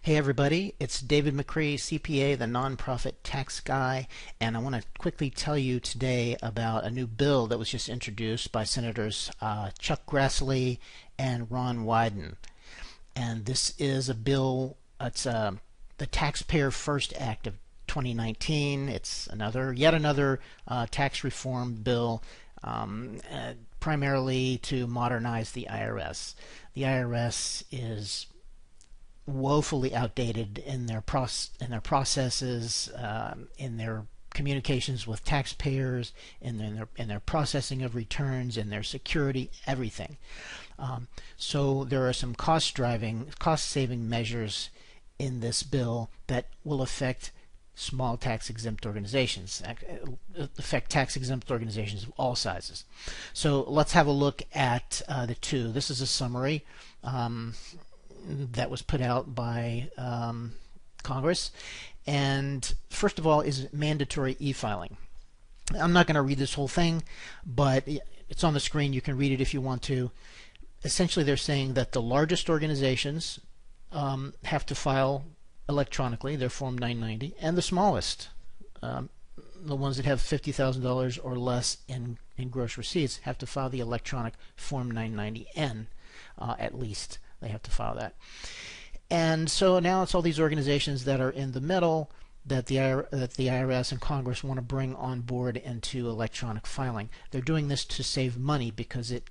Hey everybody, it's David McCree, CPA, the nonprofit tax guy, and I want to quickly tell you today about a new bill that was just introduced by Senators Chuck Grassley and Ron Wyden. And this is a bill, it's the Taxpayer First Act of 2019. It's yet another tax reform bill, primarily to modernize the IRS. The IRS is woefully outdated in their processes, in their communications with taxpayers, in their processing of returns, in their security, everything. So there are some cost-saving measures in this bill that will affect small tax-exempt organizations, affect tax-exempt organizations of all sizes. So let's have a look at the two. This is a summary that was put out by Congress. And first of all is mandatory e-filing. I'm not going to read this whole thing, but it's on the screen. You can read it if you want to. Essentially, they're saying that the largest organizations have to file electronically, their Form 990, and the smallest, the ones that have $50,000 or less in gross receipts, have to file the electronic Form 990N at least. They have to file that. And so now it's all these organizations that are in the middle that the IRS and Congress want to bring on board into electronic filing. They're doing this to save money because it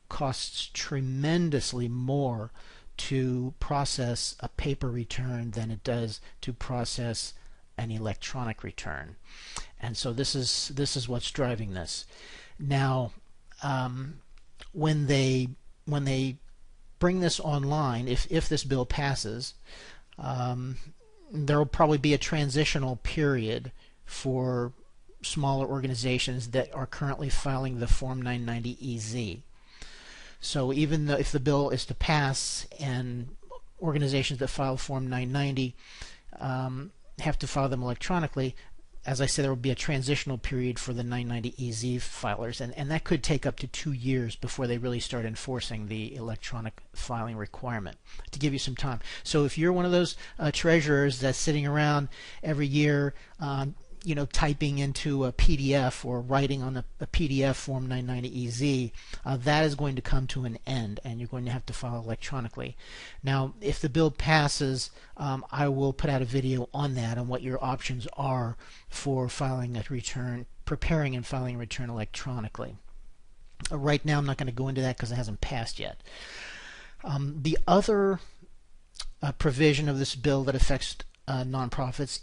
costs tremendously more to process a paper return than it does to process an electronic return. And so this is what's driving this. Now, when they bring this online, if this bill passes, there will probably be a transitional period for smaller organizations that are currently filing the Form 990EZ. So even though if the bill is to pass and organizations that file Form 990 have to file them electronically, as I said, there will be a transitional period for the 990EZ filers, and that could take up to 2 years before they really start enforcing the electronic filing requirement, to give you some time. So if you're one of those treasurers that's sitting around every year typing into a PDF or writing on a PDF Form 990EZ, that is going to come to an end, and you're going to have to file electronically. Now, if the bill passes, I will put out a video on that, on what your options are for filing a return, preparing and filing a return electronically. Right now, I'm not going to go into that because it hasn't passed yet. The other provision of this bill that affects nonprofits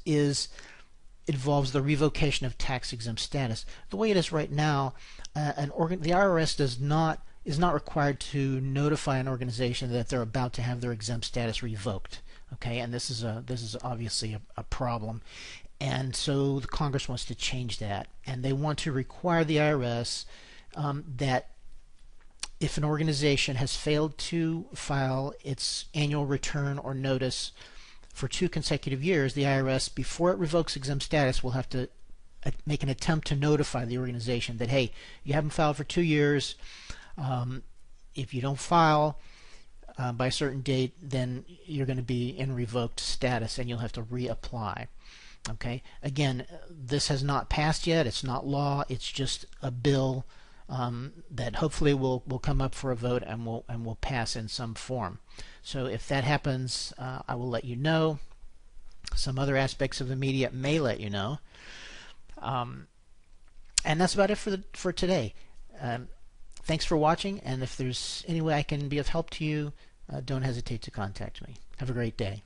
involves the revocation of tax-exempt status. The way it is right now, the IRS is not required to notify an organization that they're about to have their exempt status revoked. Okay, and this is obviously a problem, and so the Congress wants to change that, and they want to require the IRS that if an organization has failed to file its annual return or notice for 2 consecutive years, the IRS, before it revokes exempt status, will have to make an attempt to notify the organization that, hey, you haven't filed for 2 years. If you don't file by a certain date, then you're going to be in revoked status and you'll have to reapply. Okay. Again, this has not passed yet. It's not law. It's just a bill that hopefully will come up for a vote and will pass in some form. So if that happens, I will let you know. Some other aspects of the media may let you know. And that's about it for today. Thanks for watching, and if there's any way I can be of help to you, don't hesitate to contact me. Have a great day.